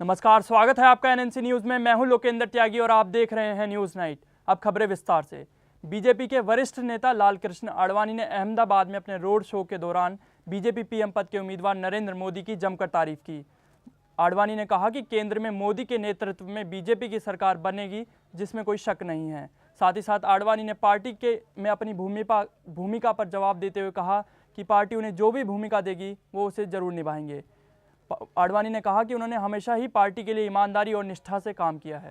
नमस्कार, स्वागत है आपका एनएनसी न्यूज में। मैं हूं लोकेंद्र त्यागी और आप देख रहे हैं न्यूज नाइट। अब खबरें विस्तार से। बीजेपी के वरिष्ठ नेता लालकृष्ण आडवाणी ने अहमदाबाद में अपने रोड शो के दौरान बीजेपी पीएम पद के उम्मीदवार नरेंद्र मोदी की जमकर तारीफ की। आडवाणी ने कहा कि केंद्र में मोदी के नेतृत्व में बीजेपी की सरकार बनेगी, जिसमें कोई शक नहीं है। साथ ही साथ आडवाणी ने पार्टी में अपनी भूमिका पर जवाब देते हुए कहा कि पार्टी उन्हें जो भी भूमिका देगी वो उसे जरूर निभाएंगे। आडवाणी ने कहा कि उन्होंने हमेशा ही पार्टी के लिए ईमानदारी और निष्ठा से काम किया है।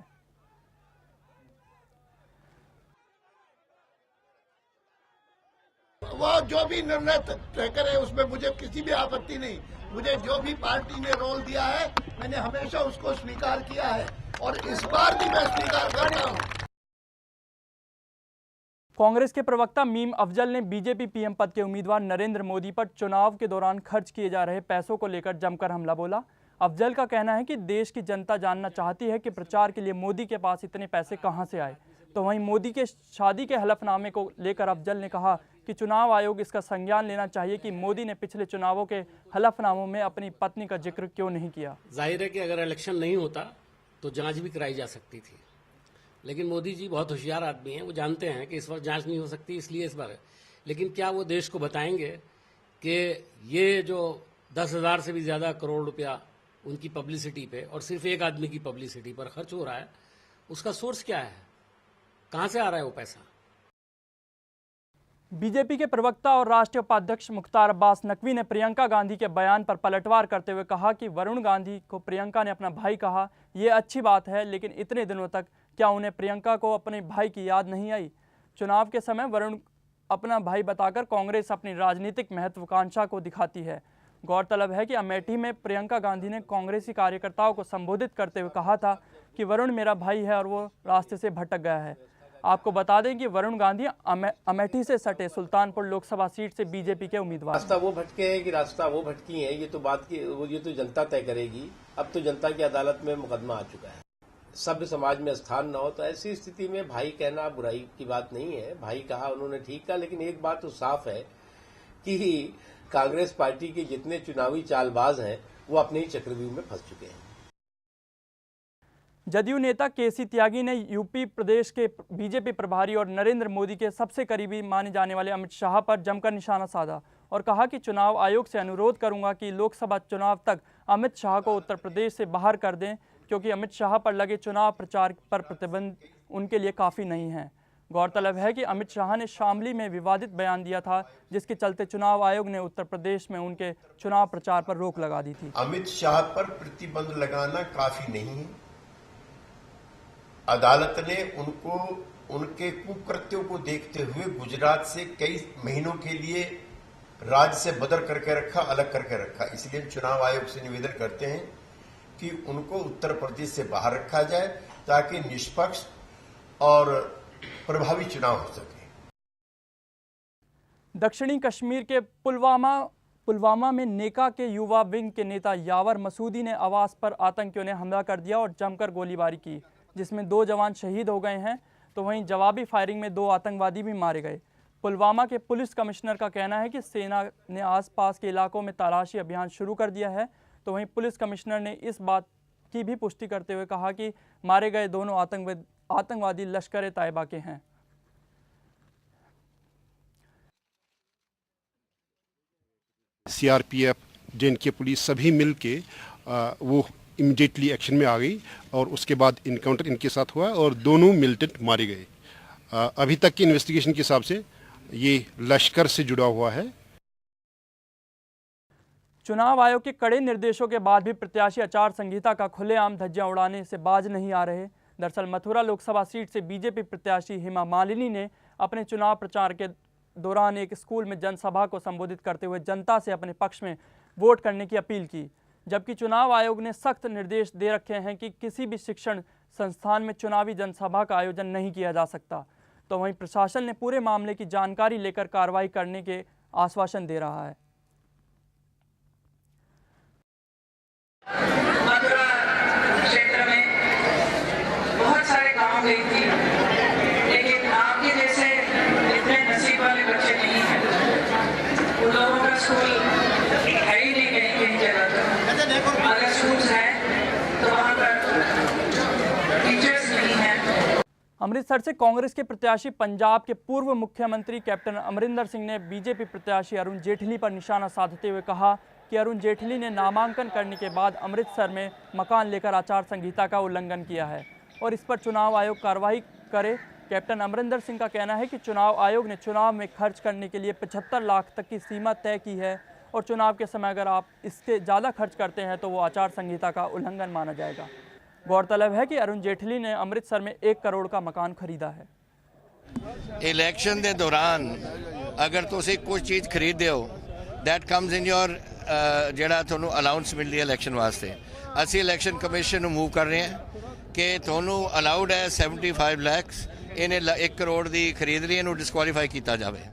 वो जो भी निर्णय तय करे उसमें मुझे किसी भी आपत्ति नहीं। मुझे जो भी पार्टी ने रोल दिया है मैंने हमेशा उसको स्वीकार किया है और इस बार भी मैं स्वीकार कर रहा हूँ। कांग्रेस के प्रवक्ता मीम अफजल ने बीजेपी पीएम पद के उम्मीदवार नरेंद्र मोदी पर चुनाव के दौरान खर्च किए जा रहे पैसों को लेकर जमकर हमला बोला। अफजल का कहना है कि देश की जनता जानना चाहती है कि प्रचार के लिए मोदी के पास इतने पैसे कहां से आए। तो वहीं मोदी के शादी के हलफनामे को लेकर अफजल ने कहा कि चुनाव आयोग इसका संज्ञान लेना चाहिए कि मोदी ने पिछले चुनावों के हलफनामों में अपनी पत्नी का जिक्र क्यों नहीं किया। जाहिर है कि अगर इलेक्शन नहीं होता तो जांच भी कराई जा सकती थी, लेकिन मोदी जी बहुत होशियार आदमी हैं। वो जानते हैं कि इस बार जांच नहीं हो सकती, इसलिए इस बार। लेकिन क्या वो देश को बताएंगे कि ये जो 10,000 से भी ज्यादा करोड़ रुपया उनकी पब्लिसिटी पे और सिर्फ एक आदमी की पब्लिसिटी पर खर्च हो रहा है, उसका सोर्स क्या है, कहां से आ रहा है वो पैसा? बीजेपी के प्रवक्ता और राष्ट्रीय उपाध्यक्ष मुख्तार अब्बास नकवी ने प्रियंका गांधी के बयान पर पलटवार करते हुए कहा कि वरुण गांधी को प्रियंका ने अपना भाई कहा, ये अच्छी बात है, लेकिन इतने दिनों तक क्या उन्हें प्रियंका को अपने भाई की याद नहीं आई? चुनाव के समय वरुण अपना भाई बताकर कांग्रेस अपनी राजनीतिक महत्वाकांक्षा को दिखाती है। गौरतलब है कि अमेठी में प्रियंका गांधी ने कांग्रेसी कार्यकर्ताओं को संबोधित करते हुए कहा था कि वरुण मेरा भाई है और वो रास्ते से भटक गया है। आपको बता दें कि वरुण गांधी अमेठी से सटे सुल्तानपुर लोकसभा सीट से बीजेपी के उम्मीदवार। रास्ता वो भटके हैं कि रास्ता वो भटकी है, ये तो बात की ये तो जनता तय करेगी। अब तो जनता की अदालत में मुकदमा आ चुका है। सभ्य समाज में स्थान न हो तो ऐसी स्थिति में भाई कहना बुराई की बात नहीं है। भाई कहा, उन्होंने ठीक कहा, लेकिन एक बात तो साफ है कि कांग्रेस पार्टी के जितने चुनावी चालबाज हैं वो अपने ही चक्रव्यूह में फंस चुके हैं। जदयू नेता केसी त्यागी ने यूपी प्रदेश के बीजेपी प्रभारी और नरेंद्र मोदी के सबसे करीबी माने जाने वाले अमित शाह पर जमकर निशाना साधा और कहा कि चुनाव आयोग से अनुरोध करूंगा कि लोकसभा चुनाव तक अमित शाह को उत्तर प्रदेश से बाहर कर दें, क्योंकि अमित शाह पर लगे चुनाव प्रचार पर प्रतिबंध उनके लिए काफ़ी नहीं है। गौरतलब है कि अमित शाह ने शामली में विवादित बयान दिया था, जिसके चलते चुनाव आयोग ने उत्तर प्रदेश में उनके चुनाव प्रचार पर रोक लगा दी थी। अमित शाह पर प्रतिबंध लगाना काफी नहीं है। अदालत ने उनको उनके कुकृत्यों को देखते हुए गुजरात से कई महीनों के लिए राज्य से बदर करके रखा, अलग करके रखा। इसलिए हम चुनाव आयोग से निवेदन करते हैं कि उनको उत्तर प्रदेश से बाहर रखा जाए ताकि निष्पक्ष और प्रभावी चुनाव हो सके। दक्षिणी कश्मीर के पुलवामा में नेका के युवा विंग के नेता यावर मसूदी ने आवास पर आतंकियों ने हमला कर दिया और जमकर गोलीबारी की, जिसमें 2 जवान शहीद हो गए हैं। तो वहीं जवाबी फायरिंग में 2 आतंकवादी भी मारे गए। पुलवामा के पुलिस कमिश्नर का कहना है कि सेना ने आसपास के इलाकों में तलाशी अभियान शुरू कर दिया है। तो वहीं पुलिस कमिश्नर ने इस बात की भी पुष्टि करते हुए कहा कि मारे गए दोनों आतंकवादी लश्कर ए तैयबा के हैं। सीआरपीएफ, जेएनके पुलिस सभी मिलके वो इमीडिएटली एक्शन में आ गई और उसके बाद इनकाउंटर इनके साथ हुआ और दोनों मिलिटेंट मारे गए। अभी तक की इन्वेस्टिगेशन के हिसाब से ये लश्कर से जुड़ा हुआ है। चुनाव आयोग के कड़े निर्देशों के बाद भी प्रत्याशी आचार संहिता का खुलेआम धज्जियां उड़ाने से बाज नहीं आ रहे। दरअसल मथुरा लोकसभा सीट से बीजेपी प्रत्याशी हेमा मालिनी ने अपने चुनाव प्रचार के दौरान एक स्कूल में जनसभा को संबोधित करते हुए जनता से अपने पक्ष में वोट करने की अपील की, जबकि चुनाव आयोग ने सख्त निर्देश दे रखे हैं कि किसी भी शिक्षण संस्थान में चुनावी जनसभा का आयोजन नहीं किया जा सकता। तो वहीं प्रशासन ने पूरे मामले की जानकारी लेकर कार्रवाई करने के आश्वासन दे रहा है। मथुरा क्षेत्र में बहुत सारे गांव गई थी, लेकिन आपके जैसे इतने नसीब वाले बच्चे नहीं हैं। उन लोगों का स्कूल है ही नहीं कहीं जगह। अगर स्कूल है तो वहाँ अमृतसर से कांग्रेस के प्रत्याशी पंजाब के पूर्व मुख्यमंत्री कैप्टन अमरिंदर सिंह ने बीजेपी प्रत्याशी अरुण जेटली पर निशाना साधते हुए कहा कि अरुण जेटली ने नामांकन करने के बाद अमृतसर में मकान लेकर आचार संहिता का उल्लंघन किया है और इस पर चुनाव आयोग कार्रवाई करे। कैप्टन अमरिंदर सिंह का कहना है कि चुनाव आयोग ने चुनाव में खर्च करने के लिए 75 लाख तक की सीमा तय की है और चुनाव के समय अगर आप इससे ज़्यादा खर्च करते हैं तो वो आचार संहिता का उल्लंघन माना जाएगा। गौरतलब है कि अरुण जेटली ने अमृतसर में 1 करोड़ का मकान खरीदा है। इलेक्शन के दौरान अगर तुसी कुछ चीज़ खरीदते हो दैट कम्स इन योर ਜਿਹੜਾ ਤੁਹਾਨੂੰ ਅਲਾउंस ਮਿਲਦੀ ਹੈ ਇਲੈਕਸ਼ਨ ਵਾਸਤੇ। ਅਸੀਂ ਇਲੈਕਸ਼ਨ ਕਮਿਸ਼ਨ ਨੂੰ ਮੂਵ ਕਰ ਰਹੇ ਹਾਂ ਕਿ ਤੁਹਾਨੂੰ ਅਲਾउड ਹੈ 75 ਲੱਖ ਇਹਨੇ 1 ਕਰੋੜ ਦੀ ਖਰੀਦ ਲਈ, ਇਹਨੂੰ ਡਿਸਕੁਆਲੀਫਾਈ ਕੀਤਾ ਜਾਵੇ।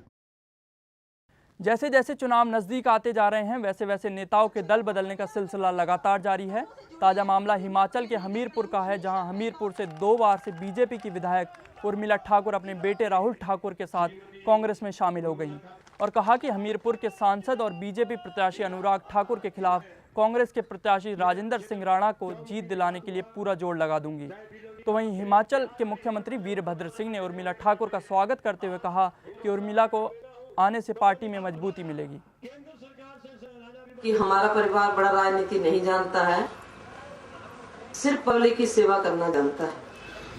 जैसे जैसे चुनाव नज़दीक आते जा रहे हैं वैसे वैसे नेताओं के दल बदलने का सिलसिला लगातार जारी है। ताज़ा मामला हिमाचल के हमीरपुर का है, जहां हमीरपुर से 2 बार से बीजेपी की विधायक उर्मिला ठाकुर अपने बेटे राहुल ठाकुर के साथ कांग्रेस में शामिल हो गई और कहा कि हमीरपुर के सांसद और बीजेपी प्रत्याशी अनुराग ठाकुर के खिलाफ कांग्रेस के प्रत्याशी राजेंद्र सिंह राणा को जीत दिलाने के लिए पूरा जोर लगा दूंगी। तो वहीं हिमाचल के मुख्यमंत्री वीरभद्र सिंह ने उर्मिला ठाकुर का स्वागत करते हुए कहा कि उर्मिला को आने से पार्टी में मजबूती मिलेगी। कि हमारा परिवार बड़ा राजनीति नहीं जानता है, सिर्फ पब्लिक की सेवा करना जानता है।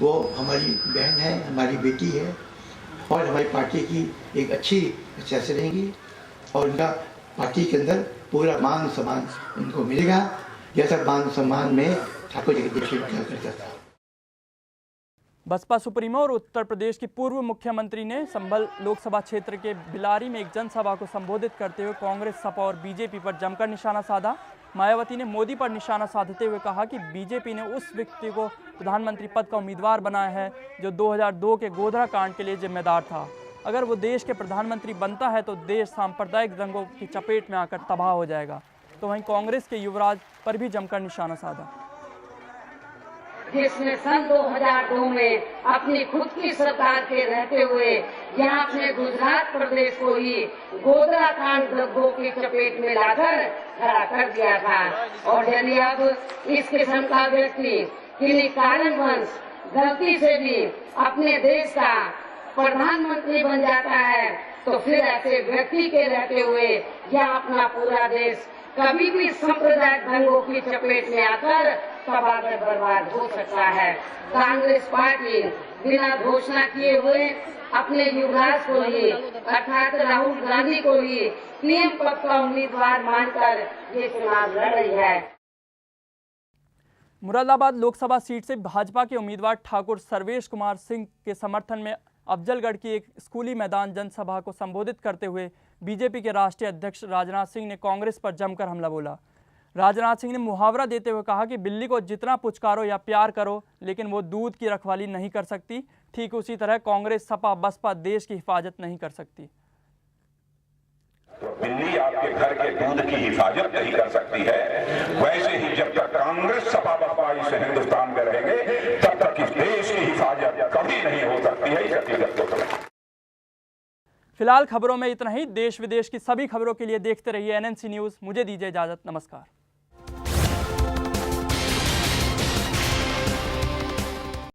वो हमारी बहन है, हमारी बेटी है और हमारी पार्टी की एक अच्छी सदस्य रहेंगी और उनका पार्टी के अंदर पूरा मान सम्मान उनको मिलेगा, जैसा मान सम्मान में ठाकुर जी के किया करता था। बसपा सुप्रीमो और उत्तर प्रदेश की पूर्व मुख्यमंत्री ने संभल लोकसभा क्षेत्र के बिलारी में एक जनसभा को संबोधित करते हुए कांग्रेस, सपा और बीजेपी पर जमकर निशाना साधा। मायावती ने मोदी पर निशाना साधते हुए कहा कि बीजेपी ने उस व्यक्ति को प्रधानमंत्री पद का उम्मीदवार बनाया है जो 2002 के गोधरा कांड के लिए जिम्मेदार था। अगर वो देश के प्रधानमंत्री बनता है तो देश सांप्रदायिक दंगों की चपेट में आकर तबाह हो जाएगा। तो वहीं कांग्रेस के युवराज पर भी जमकर निशाना साधा, जिसने सन 2002 में अपनी खुद की सरकार के रहते हुए यहाँ अपने गुजरात प्रदेश को ही गोधरा कांड दंगों की चपेट में लाकर खड़ा कर दिया था। और यदि अब इस किस्म का व्यक्ति किन्हीं कारणवश गलती से भी अपने देश का प्रधानमंत्री बन जाता है तो फिर ऐसे व्यक्ति के रहते हुए यह अपना पूरा देश कभी भी सांप्रदायिक दंगों की चपेट में आकर तबाह बर्बाद हो सकता है। कांग्रेस पार्टी बिना घोषणा किए हुए अपने युवराज को ही अर्थात राहुल गांधी को ही पीएम पद का उम्मीदवार मानकर ये चुनाव लड़ रही है। मुरादाबाद लोकसभा सीट से भाजपा के उम्मीदवार ठाकुर सर्वेश कुमार सिंह के समर्थन में अफजलगढ़ की एक स्कूली मैदान जनसभा को संबोधित करते हुए बीजेपी के राष्ट्रीय अध्यक्ष राजनाथ सिंह ने कांग्रेस पर जमकर हमला बोला। राजनाथ सिंह ने मुहावरा देते हुए कहा कि बिल्ली को जितना पुचकारो या प्यार करो लेकिन वो दूध की रखवाली नहीं कर सकती, ठीक उसी तरह कांग्रेस, सपा, बसपा देश की हिफाजत नहीं कर सकती। तो बिल्ली आपके घर के दूध की हिफाजत नहीं कर सकती है, वैसे ही जब तक कांग्रेस, सपा, बसपा इस हिंदुस्तान में रहेंगे तब तक इस देश की हिफाजत कभी नहीं हो सकती है। इस हकीकत को समझ। फिलहाल खबरों में इतना ही। देश विदेश की सभी खबरों के लिए देखते रहिए NNC न्यूज़। मुझे दीजिए इजाजत। नमस्कार।